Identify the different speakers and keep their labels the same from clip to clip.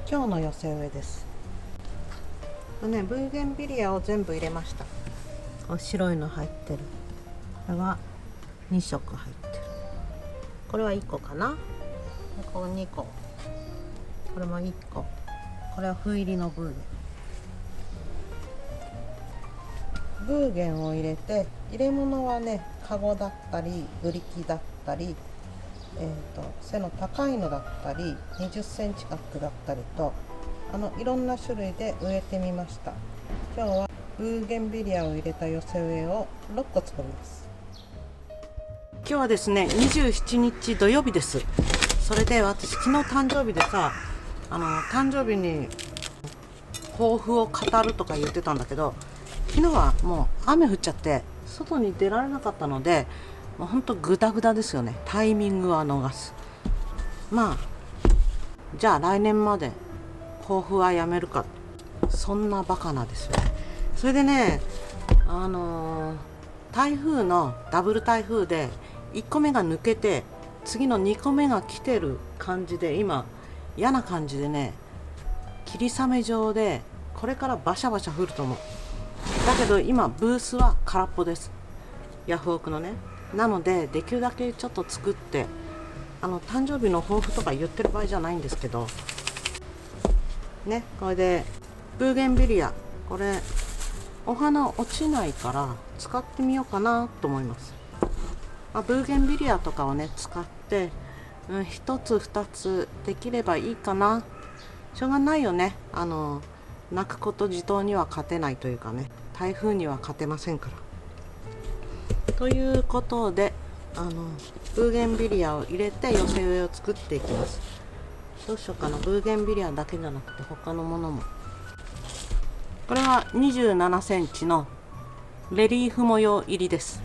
Speaker 1: 今日の寄せ植えです。ブーゲンビリアを全部入れました。白いの入ってる。これは2色入ってる。これは1個かな。これ2個。これも1個。これは斑入りのブーゲン。ブーゲンを入れて、入れ物はね、カゴだったりブリキだったり、背の高いのだったり20センチ角だったりといろんな種類で植えてみました。今日はブーゲンビリアを入れた寄せ植えを6個作ります。今日はですね27日土曜日です。それで私昨日誕生日でさ、誕生日に抱負を語るとか言ってたんだけど、昨日はもう雨降っちゃって外に出られなかったので、もうほんとグダグダですよね。タイミングは逃す。まあじゃあ来年まで抱負はやめるか、そんなバカなですよね。それでね、台風のダブル台風で1個目が抜けて次の2個目が来てる感じで、今嫌な感じでね、霧雨状でこれからバシャバシャ降ると思う。だけど今ブースは空っぽです。ヤフオクのね。なのでできるだけちょっと作って、誕生日の抱負とか言ってる場合じゃないんですけどね。これでブーゲンビリア、これお花落ちないから使ってみようかなと思います。ブーゲンビリアとかをね使って、1つ2つできればいいかな。しょうがないよね。泣くこと自頭には勝てないというかね、台風には勝てませんから。ということでブーゲンビリアを入れて寄せ植えを作っていきます。どうしようかな。ブーゲンビリアだけじゃなくて他のものも。これは27センチのレリーフ模様入りです。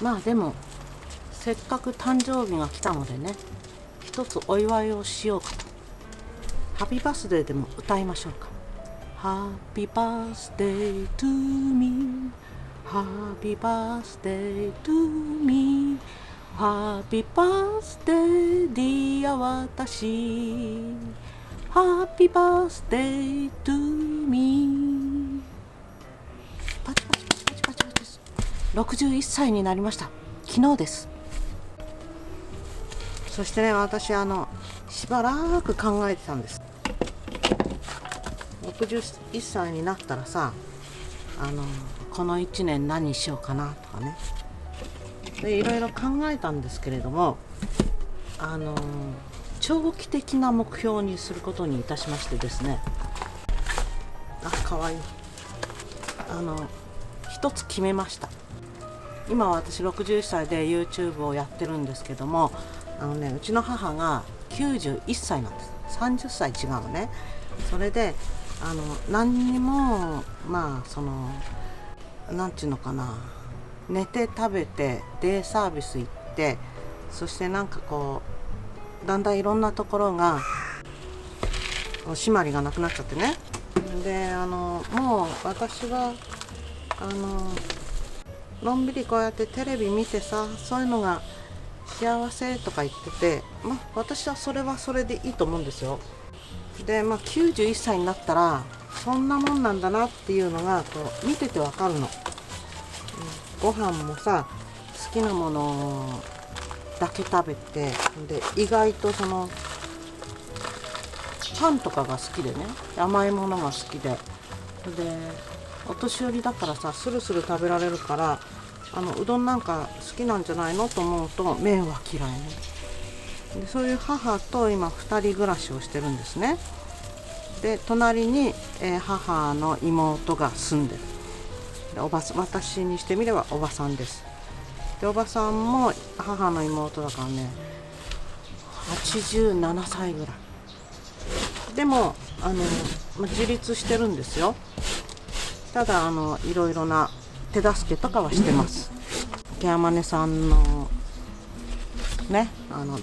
Speaker 1: まあでもせっかく誕生日が来たのでね、一つお祝いをしようかと。ハッピーバースデーでも歌いましょうか。ハッピーバースデートゥーミー、Happy birthday to me, Happy birthday dear 私、 Happy birthday to me。 パチパチパチパチパチパチです。61歳になりました。昨日です。そしてね、私しばらく考えてたんです。61歳になったらさ、この1年何しようかなとかね、でいろいろ考えたんですけれども、長期的な目標にすることにいたしましてですね、かわいい。一つ決めました。今私61歳で YouTube をやってるんですけども、うちの母が91歳なんです。30歳違うのね。それで何にもなんていうのかな、寝て食べてデイサービス行って、そしてなんかこうだんだんいろんなところが締まりがなくなっちゃってね。でもう私はのんびりこうやってテレビ見てさ、そういうのが幸せとか言ってて、私はそれはそれでいいと思うんですよ。で91歳になったらそんなもんなんだなっていうのがこう見ててわかるの。ご飯もさ、好きなものだけ食べて、で意外とパンとかが好きでね、甘いものが好きで、お年寄りだからさ、スルスル食べられるから、うどんなんか好きなんじゃないのと思うと麺は嫌いね。でそういう母と今2人暮らしをしてるんですね。で隣に、母の妹が住んでる。で私にしてみればおばさんです。でおばさんも母の妹だからね、87歳ぐらいでも自立してるんですよ。ただいろいろな手助けとかはしてます。ケアマネさんのね、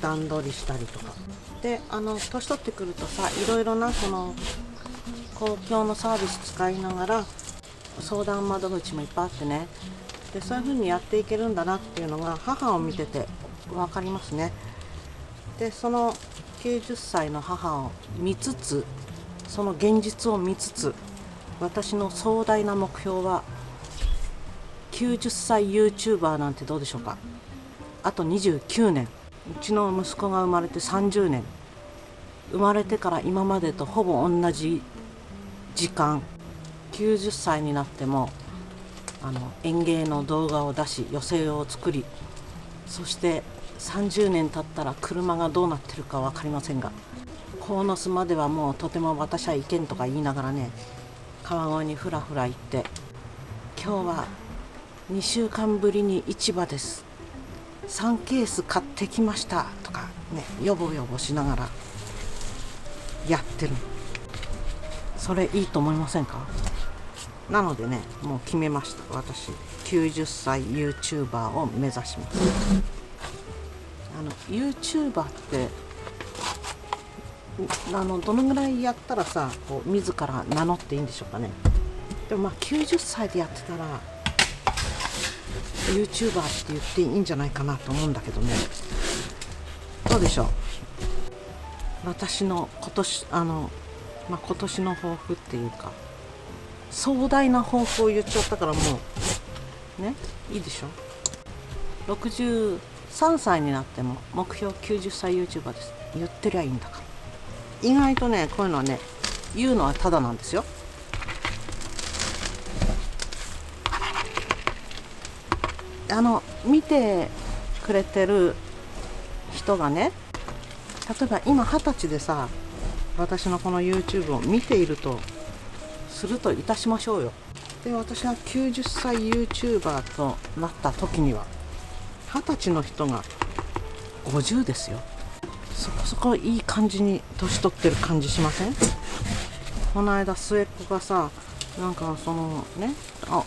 Speaker 1: 段取りしたりとかで、年取ってくるとさ、いろいろな公共のサービス使いながら相談窓口もいっぱいあってね、でそういう風にやっていけるんだなっていうのが母を見てて分かりますね。でその90歳の母を見つつ、その現実を見つつ、私の壮大な目標は90歳 YouTuber なんてどうでしょうか。あと29年、うちの息子が生まれて30年、生まれてから今までとほぼ同じ時間、90歳になっても園芸の動画を出し、寄せを作り、そして30年経ったら車がどうなってるか分かりませんが、鴻巣まではもうとても私は行けんとか言いながらね、川越にふらふら行って、今日は2週間ぶりに市場です、3ケース買ってきましたとかね、よぼよぼしながらやってる。それいいと思いませんか。なのでね、もう決めました。私90歳 YouTuber を目指します。YouTuber ってどのぐらいやったらさ、こう自ら名乗っていいんでしょうかね。でもまあ90歳でやってたら YouTuber って言っていいんじゃないかなと思うんだけどね。どうでしょう。私の今年今年の抱負っていうか、壮大な抱負を言っちゃったから、もうね、いいでしょ。63歳になっても目標90歳 YouTuber です言ってりゃいいんだから。意外とね、こういうのはね、言うのはただなんですよ。見てくれてる人がね、例えば今20歳でさ、私のこの YouTube を見ているとするといたしましょうよ。で、私が90歳 YouTuber となった時には20歳の人が50ですよ。そこそこいい感じに年取ってる感じしません？この間末っ子がさ、なんかそのね、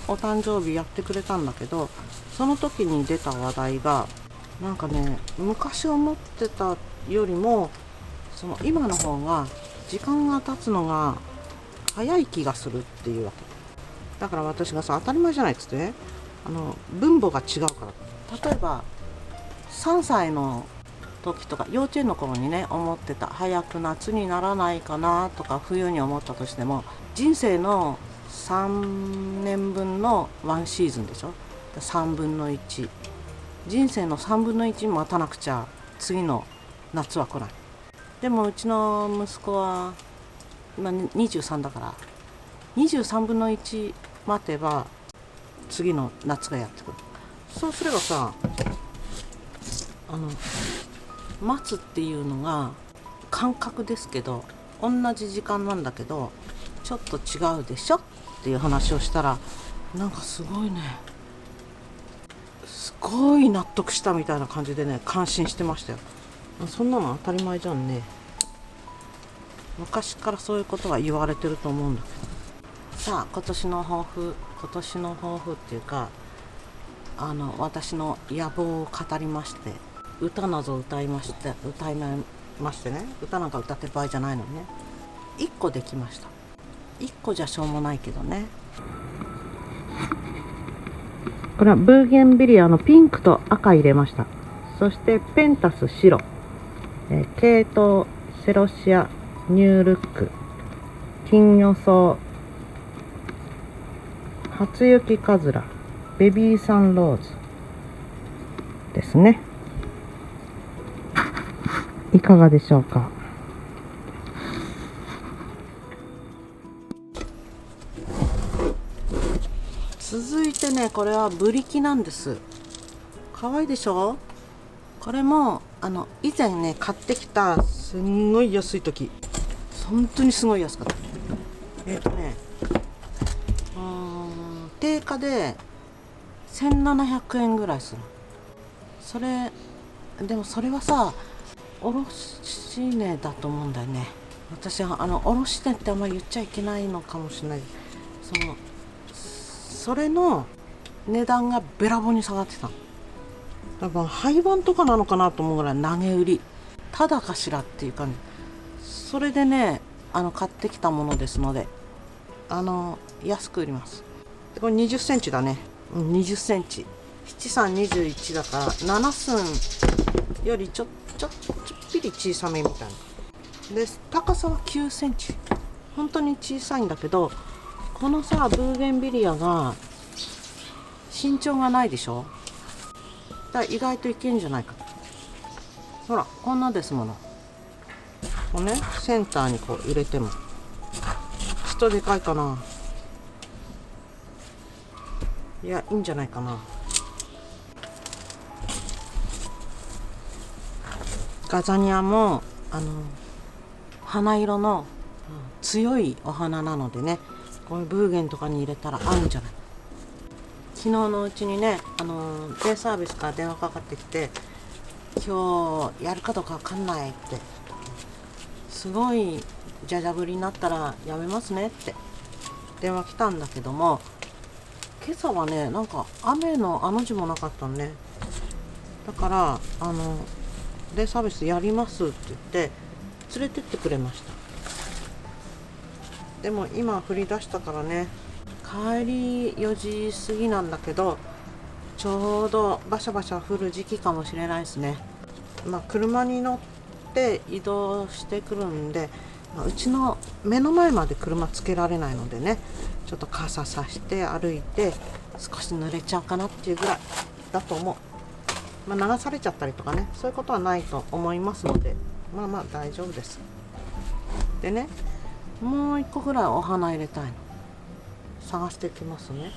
Speaker 1: お誕生日やってくれたんだけど、その時に出た話題がなんかね、昔思ってたよりもその今の方が時間が経つのが早い気がするっていうわけだから、私がさ、当たり前じゃないっつってね、分母が違うから。例えば3歳の時とか幼稚園の頃にね、思ってた早く夏にならないかなとか冬に思ったとしても、人生の3年分の1シーズンでしょ。3分の1、人生の3分の1待たなくちゃ次の夏は来ない。でもうちの息子は今23だから、23分の1待てば次の夏がやってくる。そうすればさ、待つっていうのが感覚ですけど、同じ時間なんだけどちょっと違うでしょっていう話をしたら、なんかすごいね、すごい納得したみたいな感じでね、感心してましたよ。そんなの当たり前じゃんね。昔からそういうことは言われてると思うんだけどさあ、今年の抱負っていうか、私の野望を語りまして、歌など歌いましてね、歌なんか歌ってる場合じゃないのにね、1個できました。1個じゃしょうもないけどね。これはブーゲンビリアのピンクと赤入れました。そしてペンタス白、ケイトウセロシアニュールック、金魚草、初雪かずら、ベビーサンローズですね。いかがでしょうか。続いてね、これはブリキなんです。かわいいでしょ。これも以前ね買ってきたすんごい安い時、本当にすごい安かった。定価で1700円ぐらいする。でもそれはさ、卸値だと思うんだよね。私は卸値ってあんまり言っちゃいけないのかもしれない。それの値段がべらぼうに下がってた。だから廃盤とかなのかなと思うぐらい投げ売り、ただかしらっていう感じ。それでね、買ってきたものですので、安く売ります。これ20センチだね。20センチ。7321だから7寸よりちょっぴり小さめみたいな。で高さは9センチ、本当に小さいんだけど、このさブーゲンビリアが身長がないでしょ。だから意外といけんじゃないか。ほらこんなですもの。こうね、センターにこう入れてもちょっとでかいかな。いや、いいんじゃないかな。ガザニアも花色の強いお花なのでね、こういうブーゲンとかに入れたら合うんじゃない。昨日のうちにね、デイサービスから電話かかってきて、今日やるかどうかわかんないって、すごいじゃじゃ降りになったらやめますねって電話来たんだけども、今朝はね、なんか雨の字もなかったのね。だからデイサービスやりますって言って連れてってくれました。でも今降り出したからね、帰り4時過ぎなんだけど、ちょうどバシャバシャ降る時期かもしれないですね。車に乗って移動してくるんで、うちの目の前まで車つけられないのでね、ちょっと傘さして歩いて少し濡れちゃうかなっていうぐらいだと思う。流されちゃったりとかね、そういうことはないと思いますので、大丈夫です。でね、もう一個ぐらいお花入れたいの探してきますね。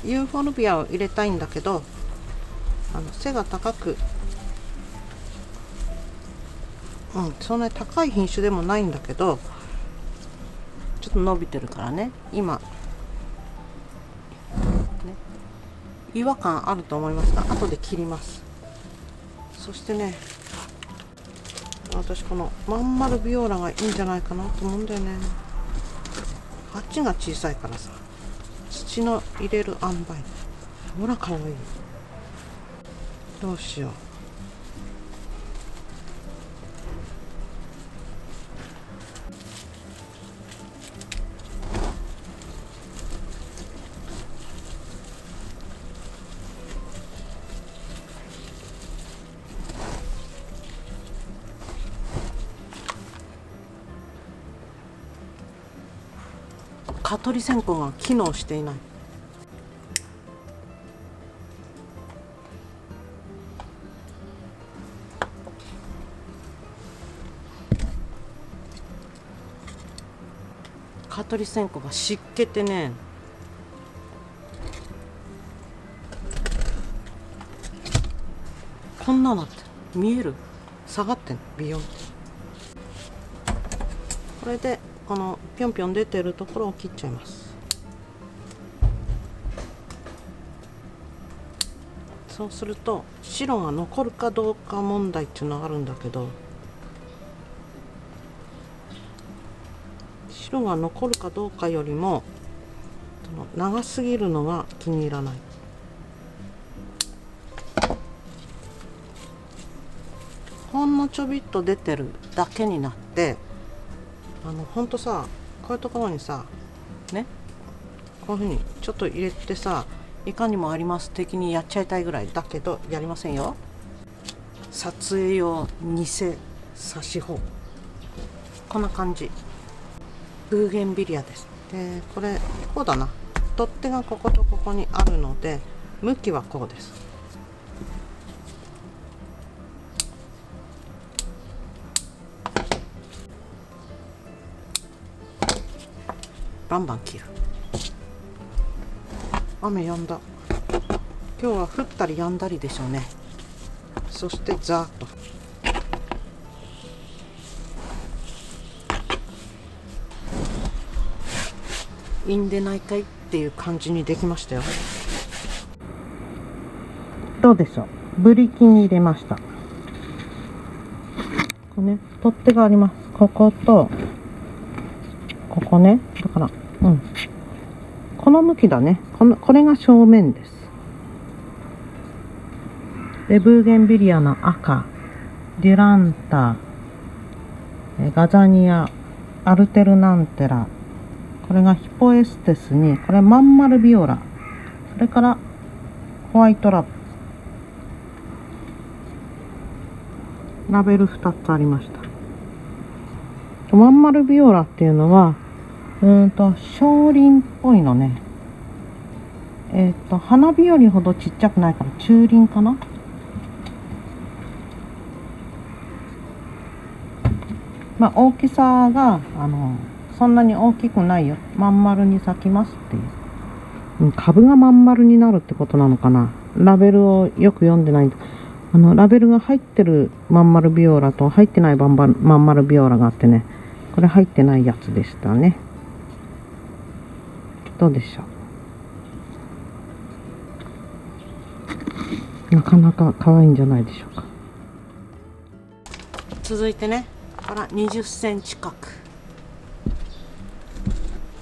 Speaker 1: ユーフォルビアを入れたいんだけど、背が高く、そんなに高い品種でもないんだけど、ちょっと伸びてるからね、今ね、違和感あると思いますが、後で切ります。そしてね、私このまん丸ビオラがいいんじゃないかなと思うんだよね。あっちが小さいからさ、土の入れる塩梅、ほらかわいい。どうしよう。蚊取り線香が機能していない。蚊取り線香が湿気てね、こんなのって見える？下がってんの、ビヨンって。これでこのぴょんぴょん出てるところを切っちゃいます。そうすると白が残るかどうか問題っていうのがあるんだけど、白が残るかどうかよりも長すぎるのが気に入らない。ほんのちょびっと出てるだけになって、ほんとさ、こういうところにさね、こういうふうにちょっと入れてさ、いかにもあります的にやっちゃいたいぐらいだけど、やりませんよ。撮影用偽刺し砲、こんな感じ。ブーゲンビリアです。でこれこうだな、取っ手がこことここにあるので、向きはこうです。バンバン切る。雨止んだ。今日は降ったり止んだりでしょうね。そしてザーッと。いいんでないかいっていう感じにできましたよ。どうでしょう。ブリキに入れました。これね、取っ手があります。こことここね。だからこの向きだね。これが正面です。でブーゲンビリアの赤、デュランタ、ガザニア、アルテルナンテラ、これがヒポエステスに、これまん丸ビオラ、それからホワイトラブ、ラベル2つありました。まん丸ビオラっていうのは小輪っぽいのね。花火よりほどちっちゃくないから中輪かな。まあ大きさがそんなに大きくないよ。まん丸に咲きますっていう。株がまん丸になるってことなのかな。ラベルをよく読んでない。ラベルが入ってるまん丸ビオラと入ってないまん丸ビオラがあってね、これ入ってないやつでしたね。どうでしょう。なかなか可愛いんじゃないでしょうか。続いてね、これ20センチ角。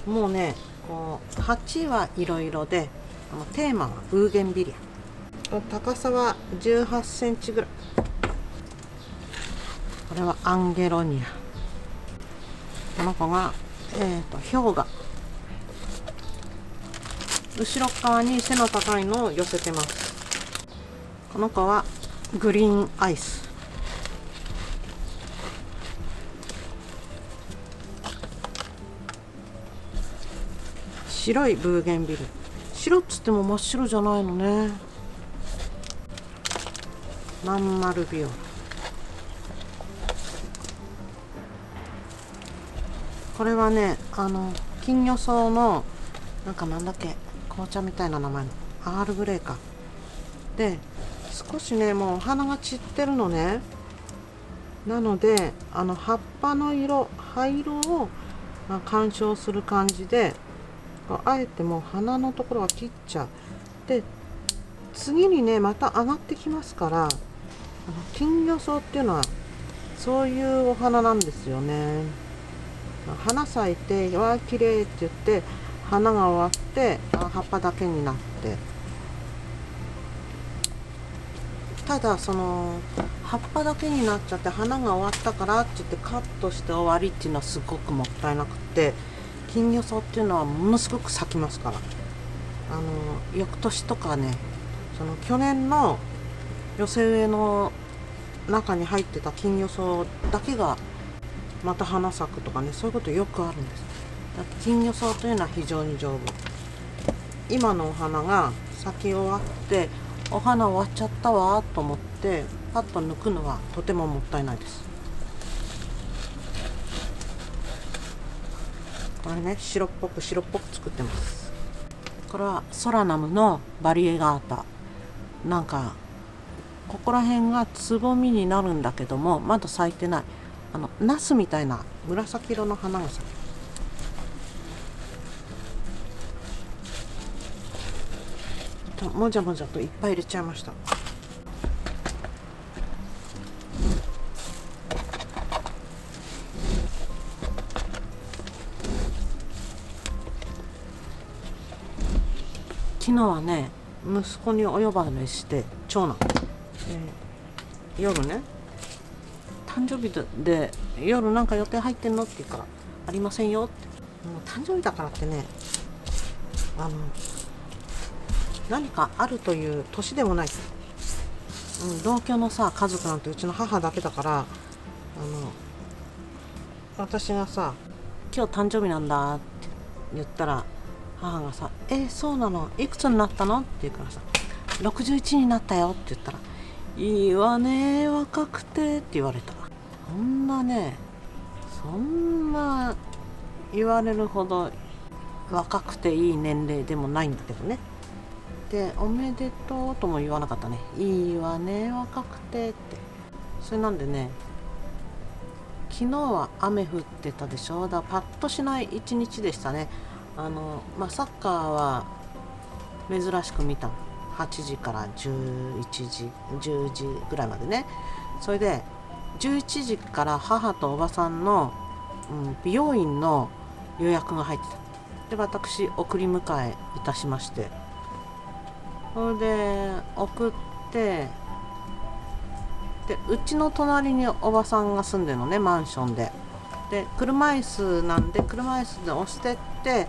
Speaker 1: もうね、こう鉢はいろいろで、テーマはブーゲンビリア。高さは18センチぐらい。これはアンゲロニア。この子が氷河。後ろ側に背の高いのを寄せてます。この子はグリーンアイス。白いブーゲンビル。白っつっても真っ白じゃないのね。まん丸ビオラ。これはね、金魚草のなんだっけ、紅茶みたいな名前のアールグレイか。で、少しね、もうお花が散ってるのね。なので葉っぱの色、灰色を、鑑賞する感じで、あえてもう花のところは切っちゃう。で、次にねまた上がってきますから、金魚草っていうのはそういうお花なんですよね。花咲いて「わあ綺麗」って言って花が終わって葉っぱだけになって、ただその葉っぱだけになっちゃって花が終わったからって言ってカットして終わりっていうのはすごくもったいなくて、金魚草っていうのはものすごく咲きますから、翌年とかね、その去年の寄せ植えの中に入ってた金魚草だけがまた花咲くとかね、そういうことよくあるんです。だって金魚草というのは非常に丈夫。今のお花が咲き終わってお花終わっちゃったわと思ってパッと抜くのはとてももったいないです。これね、白っぽく作ってます。これはソラナムのバリエガータ。ここら辺がつぼみになるんだけどもまだ咲いてない。ナスみたいな紫色の花が咲く。もじゃもじゃといっぱい入れちゃいました。昨日はね、息子にお呼ばれして長男、夜ね、誕生日で夜なんか予定入ってんのって言うからありませんよって。もう誕生日だからってね、何かあるという年でもない。同居のさ家族なんてうちの母だけだから、私がさ今日誕生日なんだって言ったら母がさそうなの、いくつになったのって言うからさ、61になったよって言ったら、いいわね若くてって言われた。そんな言われるほど若くていい年齢でもないんだけどね。で、おめでとうとも言わなかったね。いいわね若くてって。それなんでね、昨日は雨降ってたでしょ。だからパッとしない一日でしたね。サッカーは珍しく見た。8時から11時10時ぐらいまでね。それで11時から母とおばさんの、美容院の予約が入ってた。で、私送り迎えいたしまして、それで送って、でうちの隣におばさんが住んでるのね、マンションで。で車椅子なんで車椅子で押してって、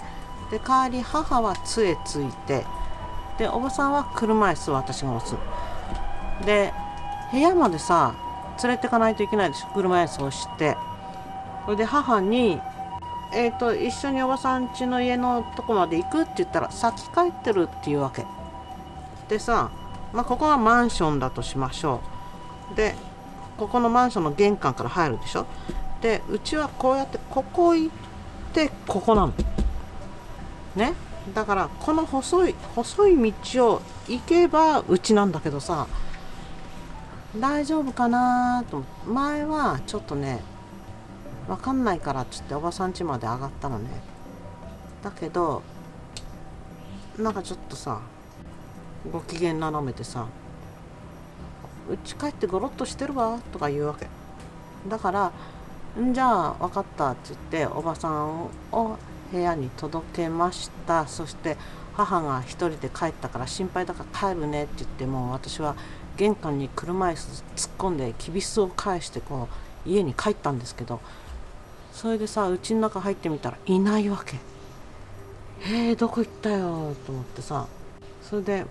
Speaker 1: で帰り母は杖ついて、でおばさんは車椅子を私が押す。で部屋までさ連れてかないといけないでしょ、車椅子をして。それで母に一緒におばさん家の家のとこまで行くって言ったら、先帰ってるっていうわけでさ、ここはマンションだとしましょう。でここのマンションの玄関から入るでしょ。でうちはこうやってここ行ってここなのね。だからこの細い道を行けばうちなんだけどさ、大丈夫かなと思って、前はちょっとね分かんないからっつっておばさん家まで上がったのね。だけどなんかちょっとさ、ご機嫌斜めてさ、うち帰ってゴロッとしてるわとか言うわけだから、じゃあ分かったって言っておばさんを部屋に届けました。そして母が一人で帰ったから心配だから帰るねって言って、もう私は玄関に車椅子突っ込んできびすを返してこう家に帰ったんですけど、それでさ、うちの中入ってみたらいないわけ。どこ行ったよと思ってさ、それで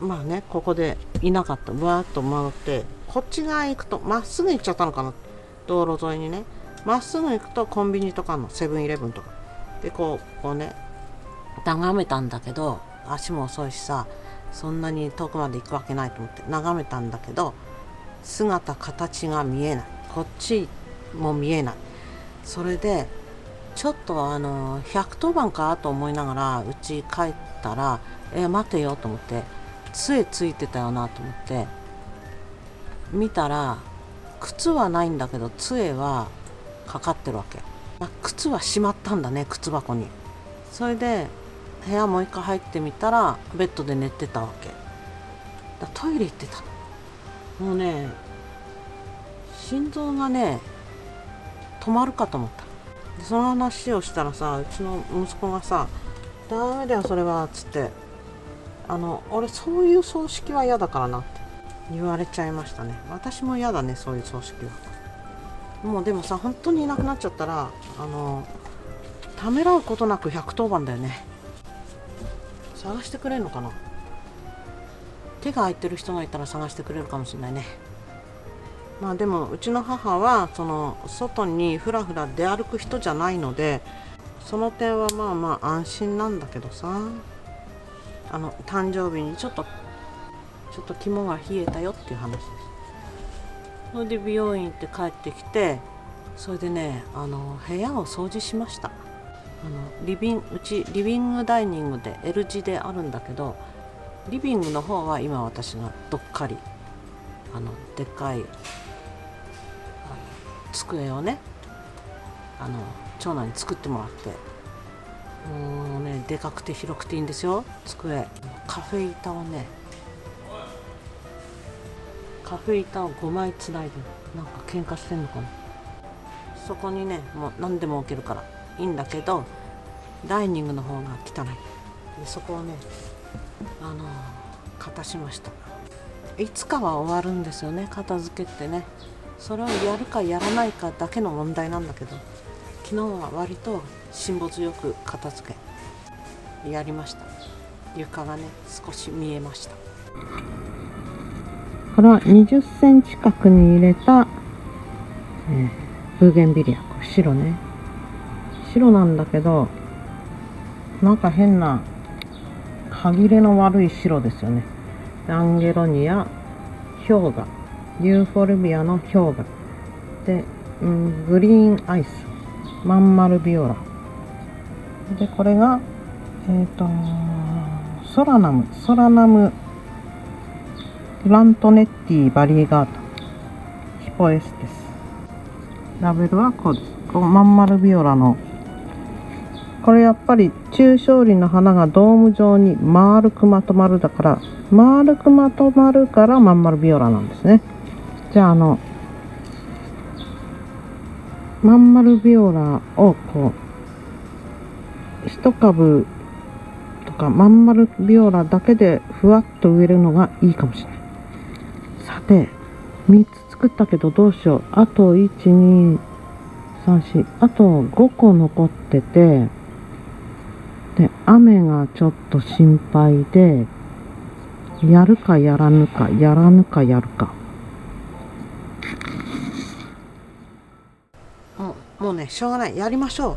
Speaker 1: ここでいなかった。わーっと回ってこっち側行くとまっすぐ行っちゃったのかな、道路沿いにね。まっすぐ行くとコンビニとかのセブンイレブンとかでこうね眺めたんだけど、足も遅いしさ、そんなに遠くまで行くわけないと思って眺めたんだけど、姿形が見えない。こっちも見えない。それでちょっと110番かと思いながらうち帰ったら、待てよと思って、杖ついてたよなと思って見たら、靴はないんだけど杖はかかってるわけ。靴はしまったんだね、靴箱に。それで部屋もう一回入ってみたらベッドで寝てたわけだ。トイレ行ってたの。もうね、心臓がね止まるかと思った。でその話をしたらさ、うちの息子がさ、ダメだよそれはっつって、俺そういう葬式は嫌だからなって言われちゃいましたね。私も嫌だね、そういう葬式は。もうでもさ、本当にいなくなっちゃったらためらうことなく110番だよね。探してくれるのかな。手が空いてる人がいたら探してくれるかもしれないね。でもうちの母は外にふらふら出歩く人じゃないので、その点は安心なんだけどさ、誕生日にちょっと肝が冷えたよっていう話です。それで美容院行って帰ってきて、それでね部屋を掃除しました。うちリビングダイニングで L 字であるんだけど、リビングの方は今私がどっかりでっかい机をね長男に作ってもらって、もうねでかくて広くていいんですよ机。カフェ板を5枚つないで、なんか喧嘩してんのかな。そこにねもう何でも置けるからいいんだけど、ダイニングの方が汚い。でそこをね片しました。いつかは終わるんですよね、片付けってね。それをやるかやらないかだけの問題なんだけど、昨日は割と辛抱強く片付けやりました。床がね少し見えました。これは20センチ角に入れた、ブーゲンビリア。白ね、白なんだけどなんか変な歯切れの悪い白ですよね。アンゲロニア、氷河、ユーフォルビアの氷河で、グリーンアイス、マンマルビオラで、これがソラナムラントネッティバリエガータヒポエステス。ラベルはこうです。マンマルビオラのこれやっぱり中小輪の花がドーム状に丸くまとまるだから、丸くまとまるからマンマルビオラなんですね。じゃあマンマルビオラをこう一株とかマンマルビオラだけでふわっと植えるのがいいかもしれない。さて3つ作ったけどどうしよう。あと1、2、3、4、あと5個残ってて、で雨がちょっと心配で、やるかやらぬか、やらぬかやるか。もうね、しょうがない、やりましょ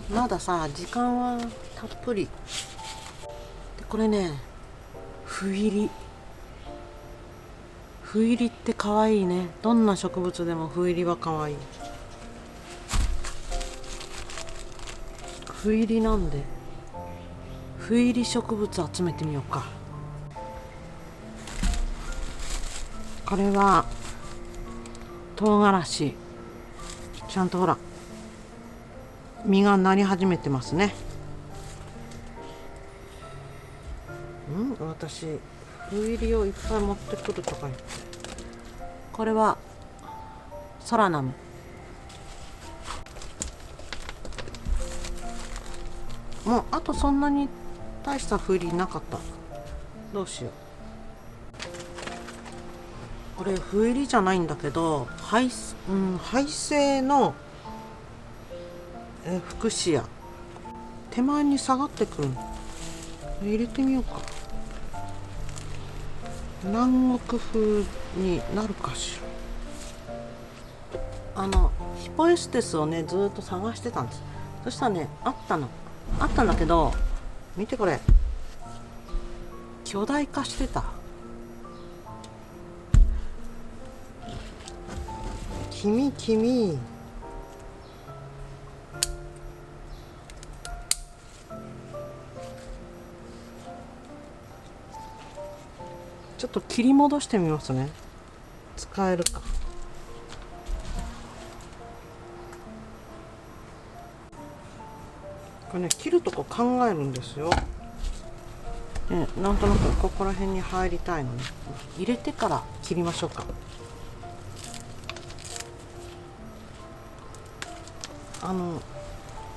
Speaker 1: う。まださ、時間はたっぷりで。これね、斑入り。斑入りって可愛いね。どんな植物でも斑入りは可愛い。斑入りなんで、斑入り植物集めてみようか。これは唐辛子。ちゃんとほら実がなり始めてますね。私斑入りをいっぱい持ってくるとか言って。これはソラナム。もうあとそんなに大した斑入りなかった。どうしよう。これ斑入りじゃないんだけど、廃性のフクシア、手前に下がってくる。入れてみようか。南国風になるかしら。ヒポエステスをね、ずっと探してたんです。そしたらね、あったんだけど、見てこれ、巨大化してた。君ちょっと切り戻してみますね。使えるか。これね、切るとこ考えるんですよ。ね、なんとなくここら辺に入りたいのに、入れてから切りましょうか。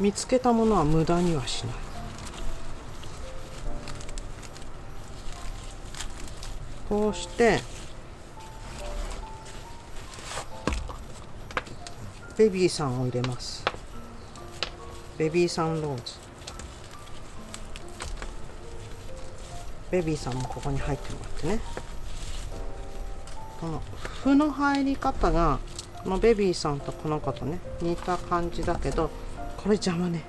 Speaker 1: 見つけたものは無駄にはしない。こうしてベビーさんを入れます。ベビーさんローズ。ベビーさんもここに入ってもらってね。この斑の入り方がこのベビーさんとこの子とね似た感じだけど、これ邪魔ね。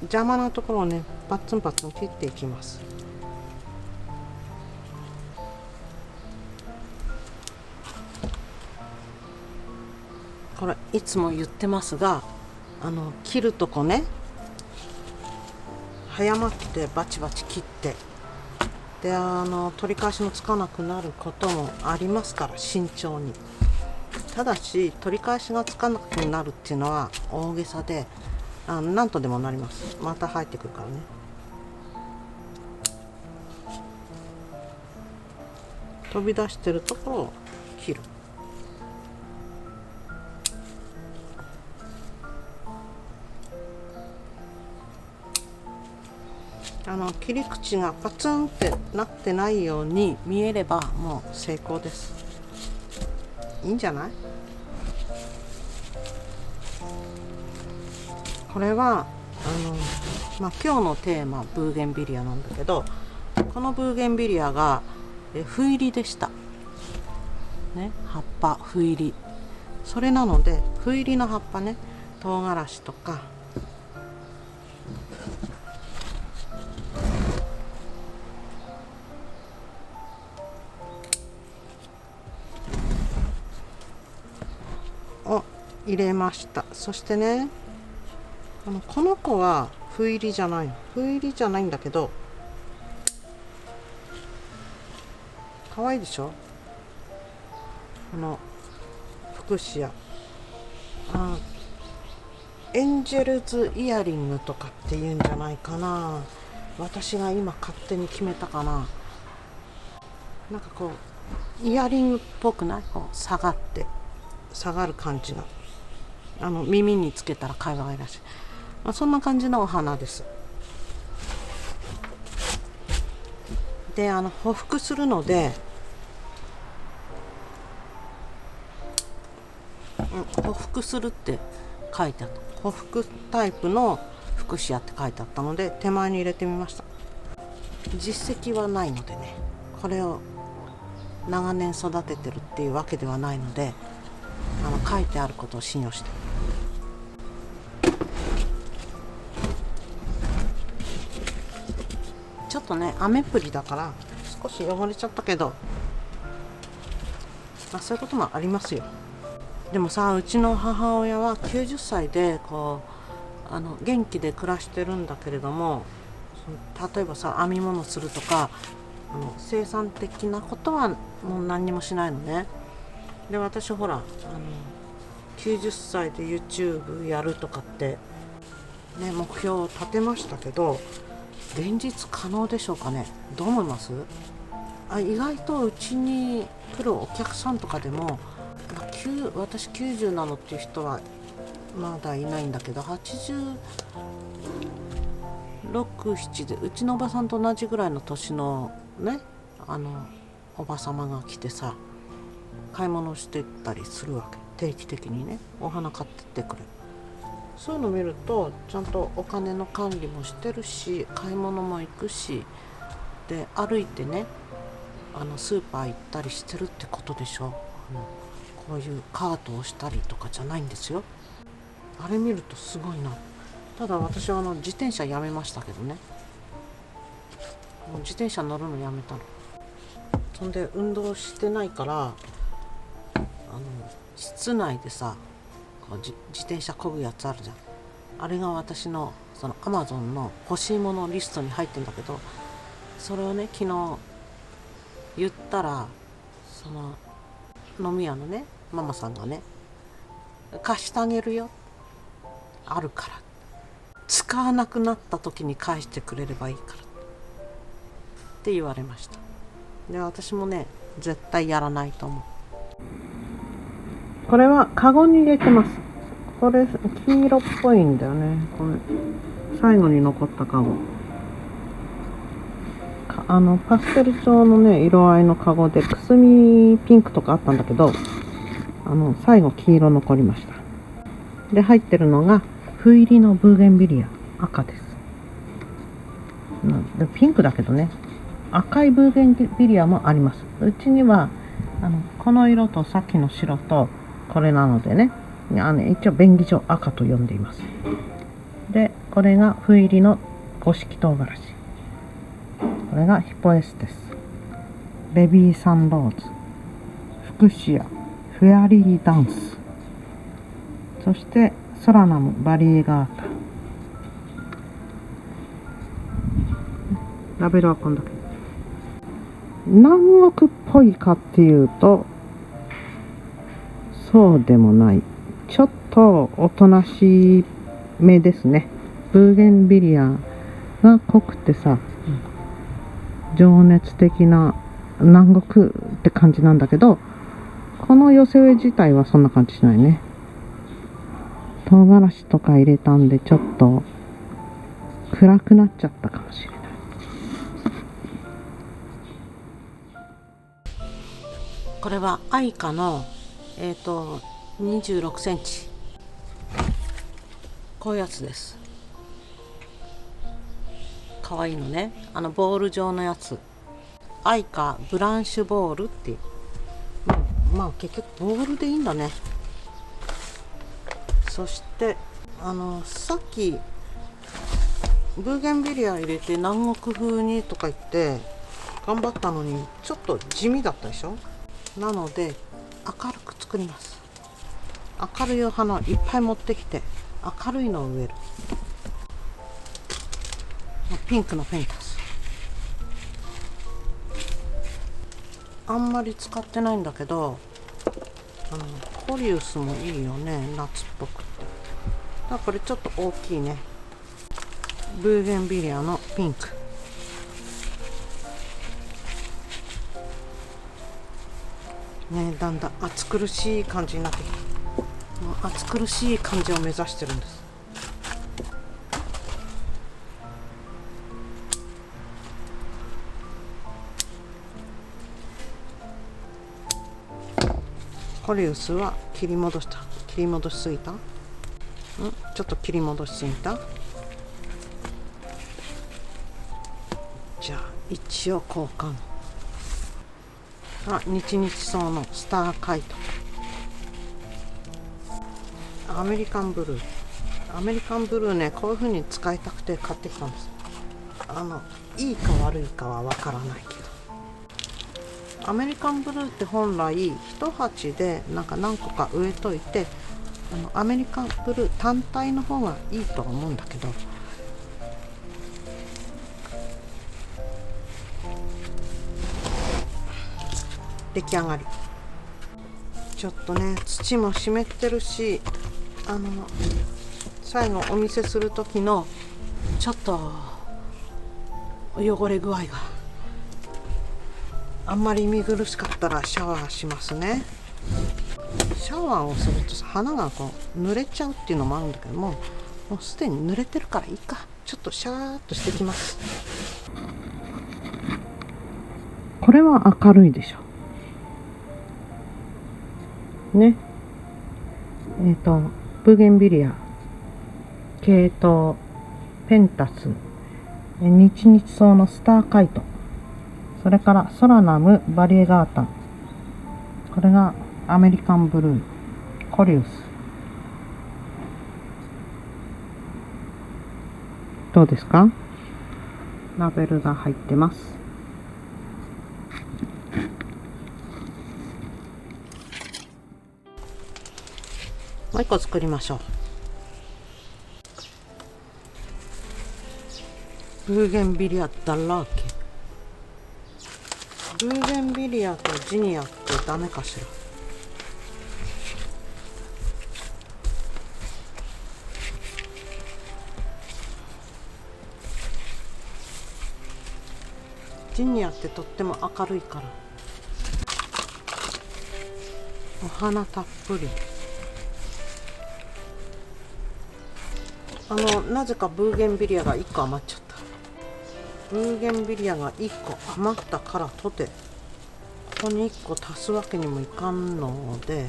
Speaker 1: 邪魔なところをねパッツンパッツン切っていきます。これいつも言ってますが、切るとこね、早まってバチバチ切って、で取り返しのつかなくなることもありますから、慎重に。ただし取り返しがつかなくなるっていうのは大げさで、なんとでもなります。また入ってくるからね。飛び出してるところを切る。切り口がパツンってなってないように見えればもう成功です。いいんじゃない？これは今日のテーマブーゲンビリアなんだけど、このブーゲンビリアが斑入りでしたね。葉っぱ斑入り。それなので斑入りの葉っぱね、唐辛子とかを入れました。そしてね、この子は斑入りじゃないんだけど、可愛いでしょ。このフクシア、エンジェルズイヤリングとかっていうんじゃないかな。私が今勝手に決めたかな。なんかこうイヤリングっぽくない？こう下がる感じが、耳につけたら可愛らしい、そんな感じのお花です。で匍匐するので、匍匐するって書いてあった。匍匐タイプのフクシアって書いてあったので手前に入れてみました。実績はないのでね、これを長年育ててるっていうわけではないので、書いてあることを信用して。ちょっとね雨降りだから少し汚れちゃったけど、そういうこともありますよ。でもさ、うちの母親は90歳で元気で暮らしてるんだけれども、例えばさ編み物するとか生産的なことはもう何にもしないのね。で私ほら90歳で YouTube やるとかってね目標を立てましたけど、現実可能でしょうかね。どう思います？意外とうちに来るお客さんとかでも、私90なのっていう人はまだいないんだけど、86、7でうちのおばさんと同じぐらいの年のねおばさまが来てさ、買い物してったりするわけ。定期的にねお花買ってってくれる。そういうの見るとちゃんとお金の管理もしてるし、買い物も行くしで、歩いてねスーパー行ったりしてるってことでしょ。こういうカートをしたりとかじゃないんですよ。あれ見るとすごいな。ただ私は自転車やめましたけどね。もう自転車乗るのやめたの。そんで運動してないから室内でさ自転車漕ぐやつあるじゃん。あれが私のその Amazon の欲しいものリストに入ってんだけど、それをね昨日言ったら、その飲み屋のねママさんがね、貸してあげるよ、あるから、使わなくなった時に返してくれればいいからって言われました。で私もね絶対やらないと思う。これはカゴに入れてます。これ黄色っぽいんだよね。これ最後に残ったカゴ、パステル調のね色合いのカゴで、くすみピンクとかあったんだけど、最後黄色残りました。で入ってるのが斑入りのブーゲンビリア、赤です。でピンクだけどね、赤いブーゲンビリアもあります。うちにはこの色とさっきの白とこれなのでね、一応便宜上赤と呼んでいます。でこれが斑入りの五色唐辛子、これがヒポエステス、ベビーサンローズ、フクシア、フェアリーダンス、そしてソラナムバリエガータ。ラベルはこんだけ。南国っぽいかっていうとそうでもない。ちょっとおとなしめですね。ブーゲンビリアが濃くてさ、情熱的な南国って感じなんだけど、この寄せ植え自体はそんな感じしないね。唐辛子とか入れたんでちょっと暗くなっちゃったかもしれない。これはアイカの26センチ、こういうやつです。かわいいのね。ボール状のやつ、アイカブランシュボールっていう、まあ結局ボールでいいんだね。そしてさっきブーゲンビリア入れて南国風にとか言って頑張ったのにちょっと地味だったでしょ。なので明るく作ります。明るいお花をいっぱい持ってきて明るいのを植える。ピンクのペンタスあんまり使ってないんだけど、コリウスもいいよね、夏っぽくて。だからこれちょっと大きいね、ブーゲンビリアのピンク。ね、だんだん暑苦しい感じになってきた。暑苦しい感じを目指してるんです。コリウスは切り戻しすぎた？ちょっと切り戻しすぎた？じゃあ一応交換。日々草のスターカイト、アメリカンブルー。アメリカンブルーね、こういう風に使いたくて買ってきたんです。いいか悪いかはわからないけど、アメリカンブルーって本来一鉢でなんか何個か植えといて、アメリカンブルー単体の方がいいとは思うんだけど、出来上がり。ちょっとね、土も湿ってるし、最後お見せする時のちょっと汚れ具合があんまり見苦しかったらシャワーしますね。シャワーをするとさ、花がこう濡れちゃうっていうのもあるんだけども、もうすでに濡れてるからいいか。ちょっとシャーっとしてきます。これは明るいでしょね。ブーゲンビリア系統ペンタス、日々草のスターカイト、それからソラナムバリエガータ、これがアメリカンブルーコリウス。どうですか？ラベルが入ってます。もう一個作りましょう。ブーゲンビリアだらけ。ブーゲンビリアとジニアってダメかしら。ジニアってとっても明るいから。お花たっぷり。なぜかブーゲンビリアが1個余っちゃった。ブーゲンビリアが1個余ったからとて、ここに1個足すわけにもいかんので、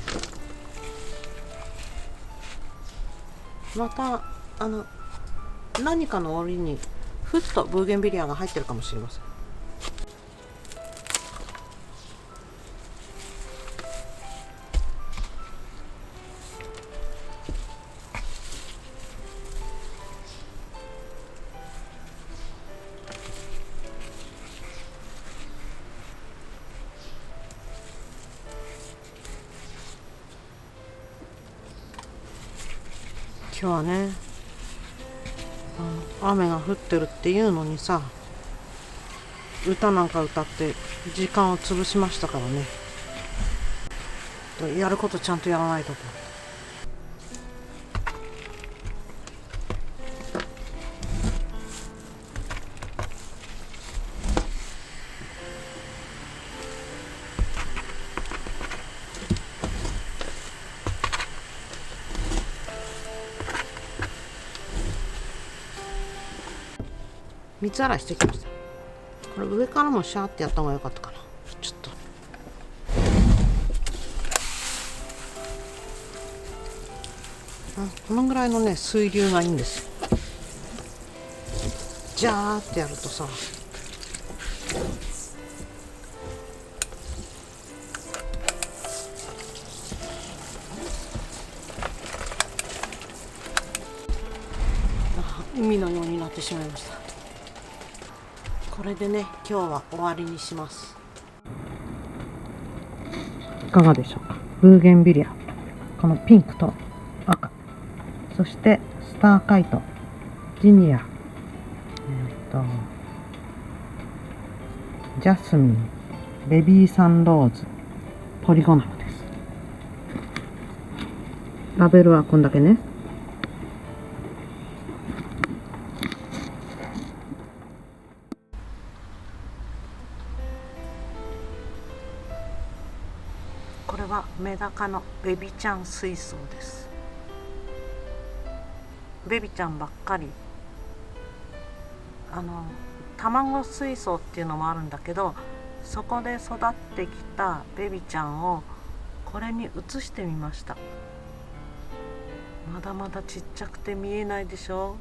Speaker 1: また何かの折にふっとブーゲンビリアが入ってるかもしれません。今日はね、雨が降ってるっていうのにさ、歌なんか歌って時間を潰しましたからね。やることちゃんとやらないと。水洗いしてきました。これ上からもシャーってやった方が良かったかな。ちょっとこのぐらいのね水流がいいんですよ。ジャーってやるとさ、海のようになってしまいました。これでね、今日は終わりにします。いかがでしょうか。ブーゲンビリア、このピンクと赤、そしてスターカイト、ジニア、ジャスミン、ベビーサンローズ、ポリゴナムです。ラベルはこんだけね。これはメダカのベビちゃん水槽です。ベビちゃんばっかり。卵水槽っていうのもあるんだけど、そこで育ってきたベビちゃんをこれに移してみました。まだまだちっちゃくて見えないでしょ。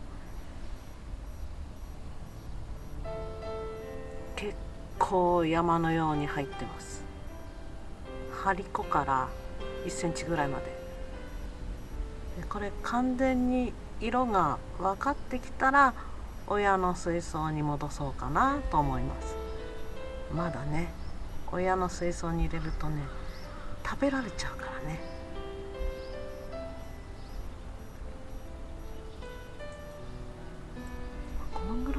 Speaker 1: 結構山のように入ってます。張り子から1センチぐらいまで。でこれ完全に色が分かってきたら親の水槽に戻そうかなと思います。まだね、親の水槽に入れるとね、食べられちゃうからね。このぐ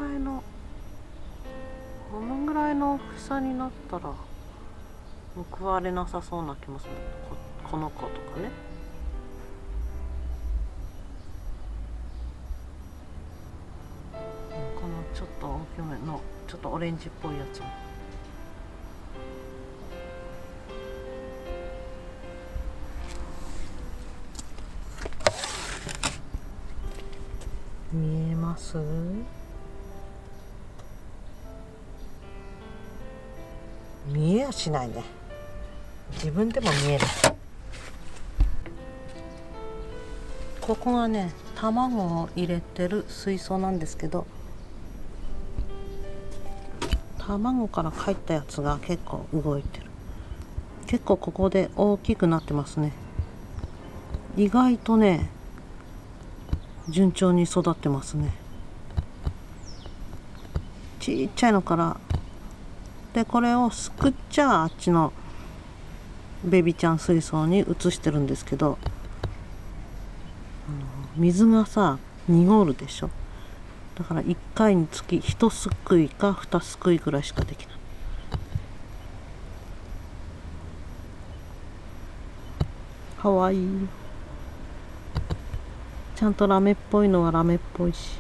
Speaker 1: らいの大きさになったら報われなさそうな気もする。この子とかね。このちょっと大きめのちょっとオレンジっぽいやつも。見えます？見えやしないね。自分でも見える。ここがね、卵を入れてる水槽なんですけど、卵から帰ったやつが結構動いてる。結構ここで大きくなってますね。意外とね、順調に育ってますね。ちっちゃいのからで、これをすくっちゃあっちのベビちゃん水槽に移してるんですけど、水がさ濁るでしょ。だから1回につき1すくいか2すくいぐらいしかできない。かわいい。ちゃんとラメっぽいのはラメっぽいし。